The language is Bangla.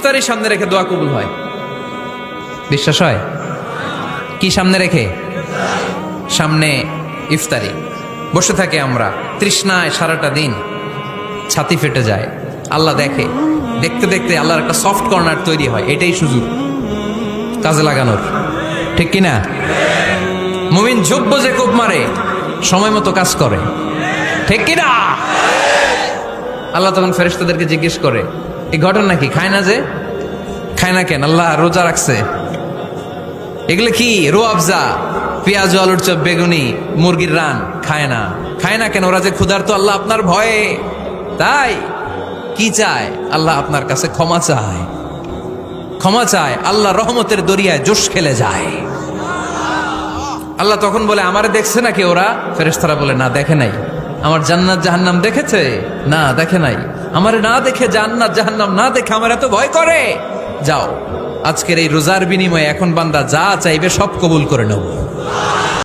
ইফতারি সামনে রেখে দোয়া কবুল হয়। বিশ্বাস হয়? কি সামনে রেখে? সামনে ইফতারি। বসে থাকে আমরা তৃষ্ণায় সারাটা দিন, ছাতি ফেটে যায়। আল্লাহ দেখে, দেখতে দেখতে আল্লাহর একটা সফট কর্নার তৈরি হয়। এটাই সুযোগ কাজে লাগানোর, ঠিক কিনা? মুমিন যোগ্য যে কোপ মারে, সময় মতো কাজ করে, ঠিক কিনা? আল্লাহ তখন ফেরেশতাদেরকে জিজ্ঞেস করে, এই ঘটনা কি? খায় না যে? খায় না কেন? আল্লাহ রোজা রাখছে। এগুলো কি? রোয়াবজা, পেঁয়াজ, আলুর চপ, বেগুনি, মুরগির রান। খায় না। খায় না কেন? ওরা যে ক্ষুধার্ত, আল্লাহ আপনার ভয়ে। তাই কি চায়? আল্লাহ আপনার কাছে ক্ষমা চায়। ক্ষমা চায়, আল্লাহ রহমতের দরিয়ায় জোশ খেলে যায়। আল্লাহ তখন বলে, আমারে দেখছে নাকি ওরা? ফেরেশতারা বলে, না দেখে নাই। আমার জান্নাত জাহান্নাম দেখেছে? না দেখে নাই। আমারে না দেখে, জান্নাত জাহান্নাম না দেখে আমার এত ভয় করে। যাও, আজকের এই রোজার বিনিময়ে এখন বান্দা যা চাইবে সব কবুল করে নেব।